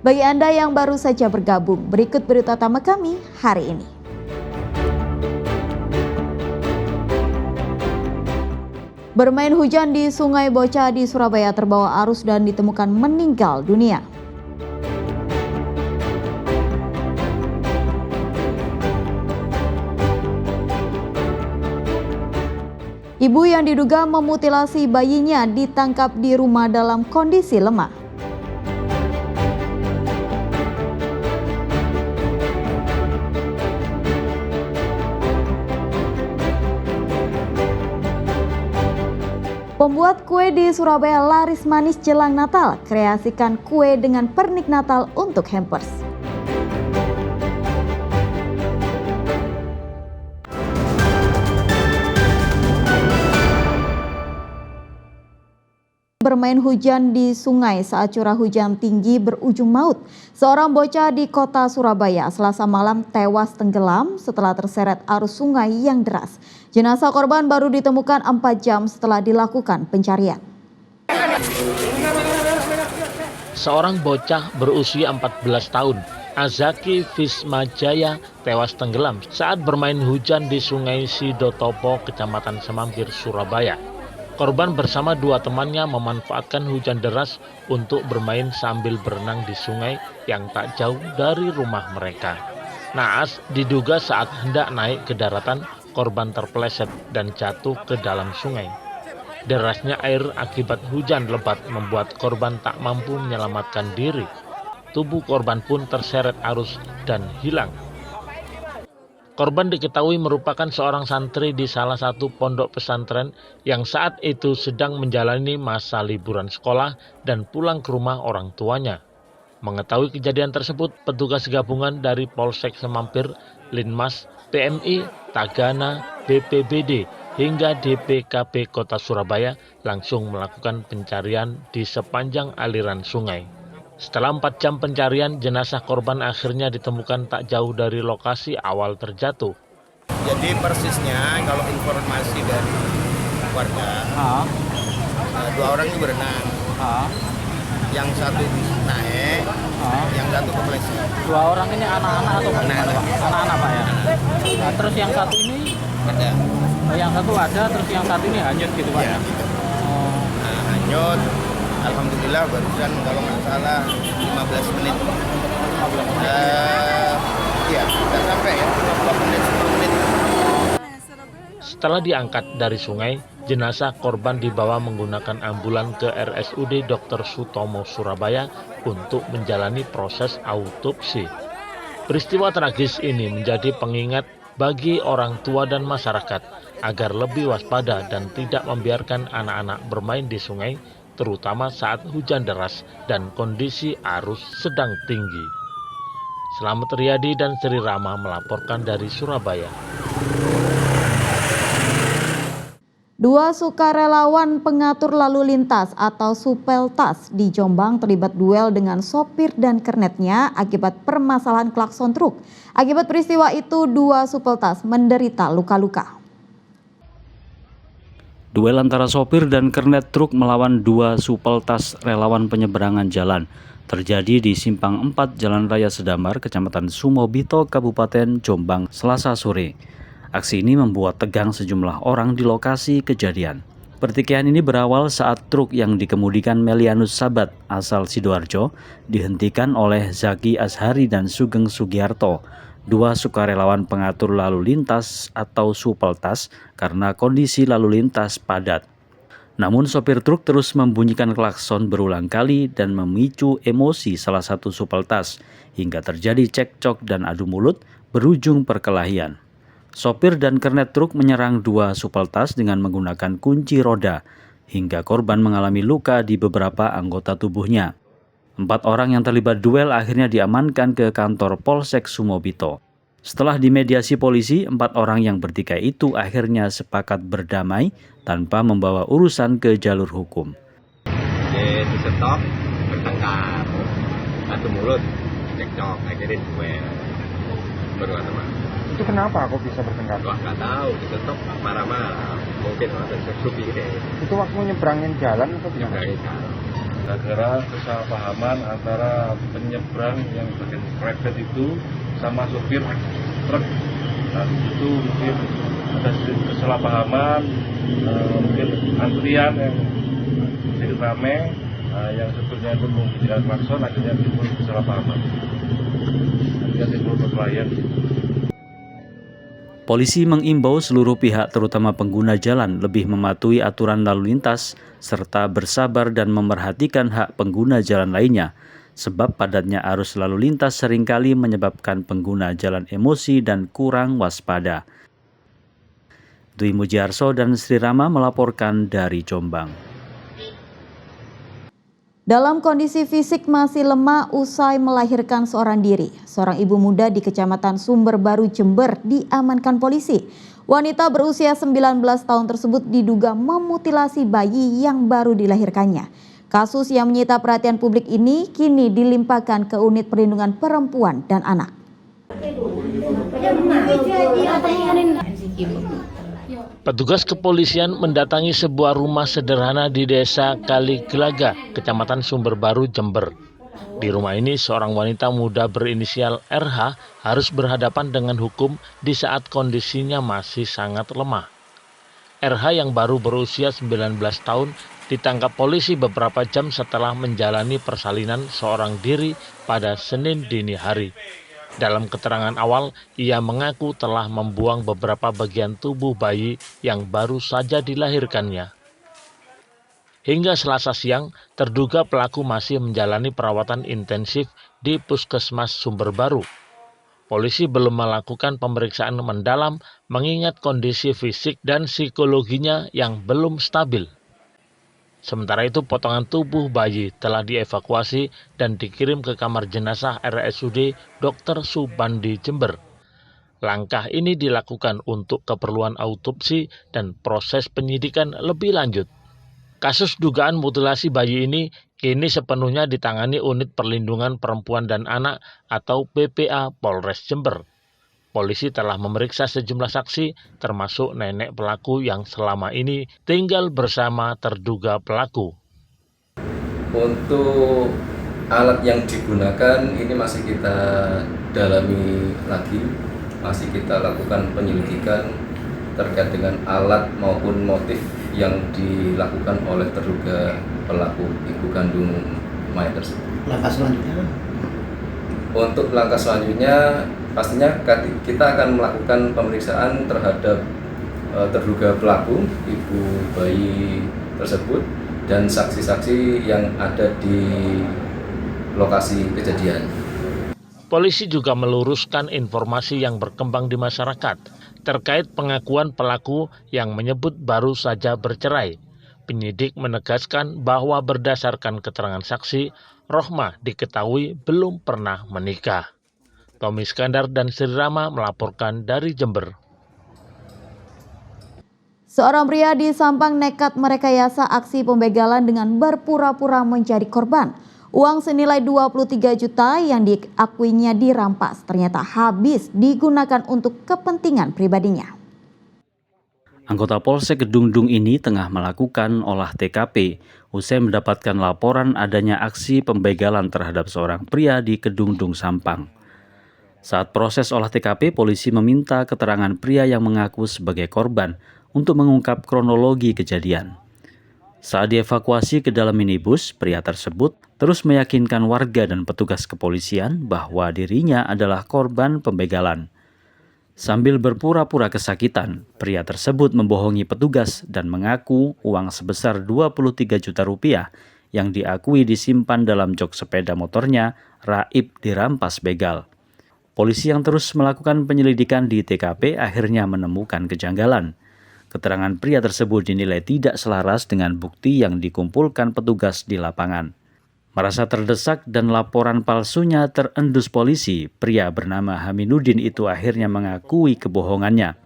Bagi Anda yang baru saja bergabung, berikut berita utama kami hari ini. Bermain hujan di Sungai Bocah di Surabaya terbawa arus dan ditemukan meninggal dunia. Ibu yang diduga memutilasi bayinya ditangkap di rumah dalam kondisi lemah. Pembuat kue di Surabaya laris manis jelang Natal, kreasikan kue dengan pernik Natal untuk hampers. Bermain hujan di sungai saat curah hujan tinggi berujung maut. Seorang bocah di kota Surabaya Selasa malam tewas tenggelam setelah terseret arus sungai yang deras. Jenazah korban baru ditemukan 4 jam setelah dilakukan pencarian. Seorang bocah berusia 14 tahun, Azaki Vismajaya, tewas tenggelam saat bermain hujan di Sungai Sidotopo, Kecamatan Semampir, Surabaya. Korban bersama 2 temannya memanfaatkan hujan deras untuk bermain sambil berenang di sungai yang tak jauh dari rumah mereka. Naas diduga saat hendak naik ke daratan, korban terpeleset dan jatuh ke dalam sungai. Derasnya air akibat hujan lebat membuat korban tak mampu menyelamatkan diri. Tubuh korban pun terseret arus dan hilang. Korban diketahui merupakan seorang santri di salah satu pondok pesantren yang saat itu sedang menjalani masa liburan sekolah dan pulang ke rumah orang tuanya. Mengetahui kejadian tersebut, petugas gabungan dari Polsek Semampir, Linmas, PMI, Tagana, BPBD, hingga DPKP Kota Surabaya langsung melakukan pencarian di sepanjang aliran sungai. Setelah 4 jam pencarian, jenazah korban akhirnya ditemukan tak jauh dari lokasi awal terjatuh. Jadi persisnya kalau informasi dari warga, 2 orang ini berenang. Yang satu naik, yang satu kepleset. 2 orang ini anak-anak atau Anak-anak. Anak-anak Pak ya? Nah, terus yang satu ini Ada. yang satu ada, terus yang satu ini hanyut gitu Pak Ya, ya? gitu. Oh, Hanyut. Alhamdulillah barusan kalau nggak salah 15 menit. 15 menit. Iya, nggak sampai ya, 20 menit, 10 menit. Setelah diangkat dari sungai, jenazah korban dibawa menggunakan ambulan ke RSUD Dr. Sutomo Surabaya untuk menjalani proses autopsi. Peristiwa tragis ini menjadi pengingat bagi orang tua dan masyarakat agar lebih waspada dan tidak membiarkan anak-anak bermain di sungai, terutama saat hujan deras dan kondisi arus sedang tinggi. Selamat Riyadi dan Sri Rama melaporkan dari Surabaya. 2 sukarelawan pengatur lalu lintas atau Supeltas di Jombang terlibat duel dengan sopir dan kernetnya akibat permasalahan klakson truk. Akibat peristiwa itu 2 Supeltas menderita luka-luka. Duel antara sopir dan kernet truk melawan 2 supeltas relawan penyeberangan jalan terjadi di Simpang 4 Jalan Raya Sedamar, Kecamatan Sumobito, Kabupaten Jombang, Selasa sore. Aksi ini membuat tegang sejumlah orang di lokasi kejadian. Pertikaian ini berawal saat truk yang dikemudikan Melianus Sabat asal Sidoarjo dihentikan oleh Zaki Ashari dan Sugeng Sugiarto, 2 sukarelawan pengatur lalu lintas atau supeltas karena kondisi lalu lintas padat. Namun sopir truk terus membunyikan klakson berulang kali dan memicu emosi salah satu supeltas hingga terjadi cekcok dan adu mulut berujung perkelahian. Sopir dan kernet truk menyerang 2 supeltas dengan menggunakan kunci roda hingga korban mengalami luka di beberapa anggota tubuhnya. 4 orang yang terlibat duel akhirnya diamankan ke kantor Polsek Sumobito. Setelah dimediasi polisi, 4 orang yang bertikai itu akhirnya sepakat berdamai tanpa membawa urusan ke jalur hukum. Di stop, bertengkar, adu mulut, cekcok, akhirnya duel. Baru ada mah. itu kenapa kok bisa bertengkar? Wah nggak tahu, di stop marah-marah, mungkin ada supir. Itu waktu nyebrangin jalan atau gimana? Nyebrangin jalan. gara-gara kesalahpahaman antara penyeberang yang bagian kredit itu sama sopir truk. Nah, itu mungkin ada sedikit kesalahpahaman, mungkin antrian yang sedikit ramai, yang sopirnya itu menggunakan klakson, akhirnya timbul kesalahpahaman, akhirnya timbul perkelahian. Polisi mengimbau seluruh pihak terutama pengguna jalan lebih mematuhi aturan lalu lintas serta bersabar dan memerhatikan hak pengguna jalan lainnya sebab padatnya arus lalu lintas seringkali menyebabkan pengguna jalan emosi dan kurang waspada. Dwi Mujiarso dan Sri Rama melaporkan dari Jombang. Dalam kondisi fisik masih lemah usai melahirkan seorang diri, seorang ibu muda di Kecamatan Sumber Baru, Jember diamankan polisi. Wanita berusia 19 tahun tersebut diduga memutilasi bayi yang baru dilahirkannya. Kasus yang menyita perhatian publik ini kini dilimpahkan ke Unit Perlindungan Perempuan dan Anak. Petugas kepolisian mendatangi sebuah rumah sederhana di Desa Kaligelaga, Kecamatan Sumber Baru, Jember. Di rumah ini, seorang wanita muda berinisial RH harus berhadapan dengan hukum di saat kondisinya masih sangat lemah. RH yang baru berusia 19 tahun ditangkap polisi beberapa jam setelah menjalani persalinan seorang diri pada Senin dini hari. Dalam keterangan awal, ia mengaku telah membuang beberapa bagian tubuh bayi yang baru saja dilahirkannya. Hingga Selasa siang, terduga pelaku masih menjalani perawatan intensif di Puskesmas Sumber Baru. Polisi belum melakukan pemeriksaan mendalam mengingat kondisi fisik dan psikologinya yang belum stabil. Sementara itu, potongan tubuh bayi telah dievakuasi dan dikirim ke kamar jenazah RSUD Dr. Subandi, Jember. Langkah ini dilakukan untuk keperluan autopsi dan proses penyidikan lebih lanjut. Kasus dugaan mutilasi bayi ini kini sepenuhnya ditangani Unit Perlindungan Perempuan dan Anak atau PPA Polres Jember. Polisi telah memeriksa sejumlah saksi, termasuk nenek pelaku yang selama ini tinggal bersama terduga pelaku. Untuk alat yang digunakan ini masih kita dalami lagi, masih kita lakukan penyelidikan terkait dengan alat maupun motif yang dilakukan oleh terduga pelaku ibu kandung mayat tersebut. Langkah selanjutnya? Untuk langkah selanjutnya pastinya kita akan melakukan pemeriksaan terhadap terduga pelaku ibu bayi tersebut dan saksi-saksi yang ada di lokasi kejadian. Polisi juga meluruskan informasi yang berkembang di masyarakat terkait pengakuan pelaku yang menyebut baru saja bercerai. Penyidik menegaskan bahwa berdasarkan keterangan saksi, Rohma diketahui belum pernah menikah. Tommy Skandar dan Sri Rama melaporkan dari Jember. Seorang pria di Sampang nekat merekayasa aksi pembegalan dengan berpura-pura menjadi korban. Uang senilai 23 juta yang diakuinya dirampas ternyata habis digunakan untuk kepentingan pribadinya. Anggota Polsek Kedungdung ini tengah melakukan olah TKP usai mendapatkan laporan adanya aksi pembegalan terhadap seorang pria di Kedungdung, Sampang. Saat proses olah TKP, polisi meminta keterangan pria yang mengaku sebagai korban untuk mengungkap kronologi kejadian. Saat dievakuasi ke dalam minibus, pria tersebut terus meyakinkan warga dan petugas kepolisian bahwa dirinya adalah korban pembegalan. Sambil berpura-pura kesakitan, pria tersebut membohongi petugas dan mengaku uang sebesar 23 juta rupiah yang diakui disimpan dalam jok sepeda motornya raib dirampas begal. Polisi yang terus melakukan penyelidikan di TKP akhirnya menemukan kejanggalan. Keterangan pria tersebut dinilai tidak selaras dengan bukti yang dikumpulkan petugas di lapangan. Merasa terdesak dan laporan palsunya terendus polisi, pria bernama Haminuddin itu akhirnya mengakui kebohongannya.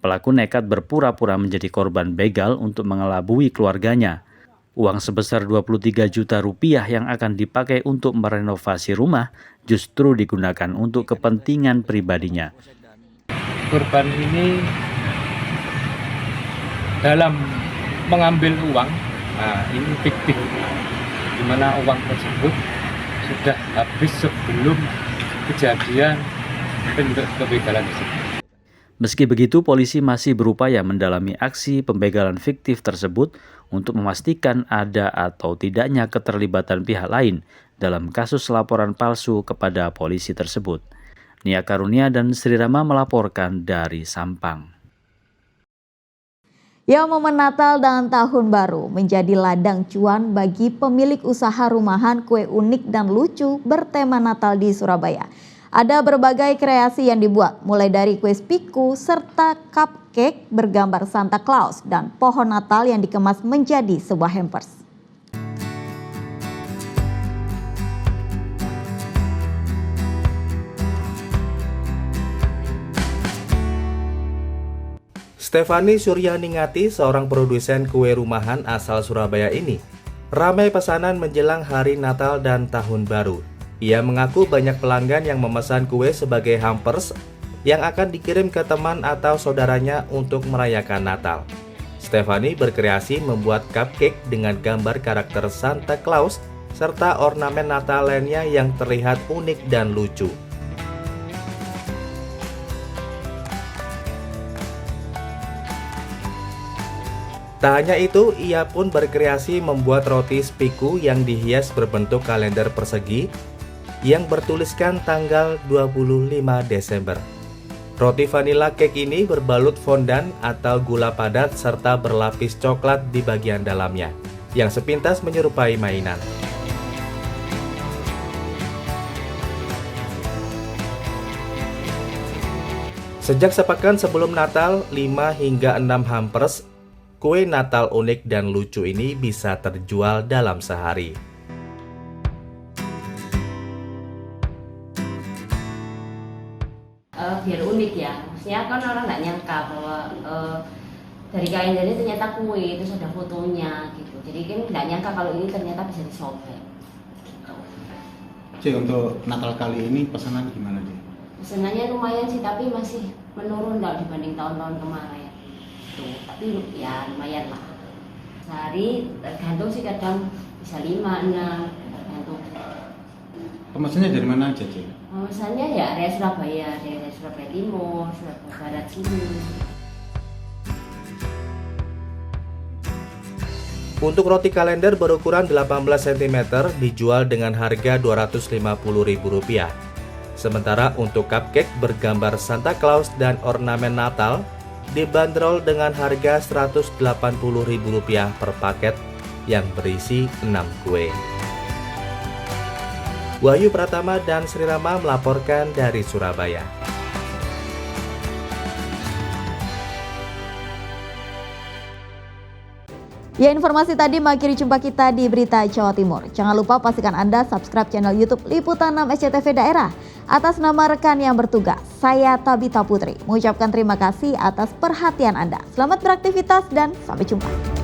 Pelaku nekat berpura-pura menjadi korban begal untuk mengelabui keluarganya. Uang sebesar 23 juta rupiah yang akan dipakai untuk merenovasi rumah justru digunakan untuk kepentingan pribadinya. Korban ini dalam mengambil uang, nah ini fiktif. di mana uang tersebut sudah habis sebelum kejadian pembegalan tersebut. Meski begitu, polisi masih berupaya mendalami aksi pembegalan fiktif tersebut untuk memastikan ada atau tidaknya keterlibatan pihak lain dalam kasus laporan palsu kepada polisi tersebut. Nia Karunia dan Sri Rama melaporkan dari Sampang. Ya, momen Natal dan Tahun Baru menjadi ladang cuan bagi pemilik usaha rumahan kue unik dan lucu bertema Natal di Surabaya. Ada berbagai kreasi yang dibuat, mulai dari kue spiku serta cupcake bergambar Santa Claus dan pohon Natal yang dikemas menjadi sebuah hampers. Stefani Suryaningati, seorang produsen kue rumahan asal Surabaya ini, ramai pesanan menjelang hari Natal dan Tahun Baru. Ia mengaku banyak pelanggan yang memesan kue sebagai hampers yang akan dikirim ke teman atau saudaranya untuk merayakan Natal. Stefani berkreasi membuat cupcake dengan gambar karakter Santa Claus serta ornamen Natal lainnya yang terlihat unik dan lucu. Tak hanya itu, ia pun berkreasi membuat roti spiku yang dihias berbentuk kalender persegi yang bertuliskan tanggal 25 Desember. Roti vanilla cake ini berbalut fondant atau gula padat serta berlapis coklat di bagian dalamnya, yang sepintas menyerupai mainan. Sejak sepekan sebelum Natal, 5 hingga 6 hampers kue Natal unik dan lucu ini bisa terjual dalam sehari. Biar unik ya, maksudnya kan orang nggak nyangka bahwa dari kalendernya ternyata kue, terus ada fotonya gitu. Jadi kan nggak nyangka kalau ini ternyata bisa disobek. Cik, untuk Natal kali ini pesanan gimana, Cik? Pesanannya lumayan sih, tapi masih menurun kalau dibanding tahun-tahun kemarin. Tuh, tapi ya lumayan lah. Sehari tergantung sih, kadang bisa 5, 6, tergantung. Pemesannya dari mana aja, Cik? Pemesannya ya area Surabaya, dari Surabaya Timur, Surabaya Barat sini. Untuk roti kalender berukuran 18 cm dijual dengan harga Rp250.000. Sementara untuk cupcake bergambar Santa Claus dan ornamen Natal dibanderol dengan harga Rp180.000 per paket yang berisi 6 kue. Wahyu Pratama dan Sri Rama melaporkan dari Surabaya. Ya, informasi tadi mengakhiri jumpa kita di Berita Jawa Timur. Jangan lupa pastikan Anda subscribe channel YouTube Liputan 6 SCTV Daerah. Atas nama rekan yang bertugas, saya Tabita Putri mengucapkan terima kasih atas perhatian Anda. Selamat beraktivitas dan sampai jumpa.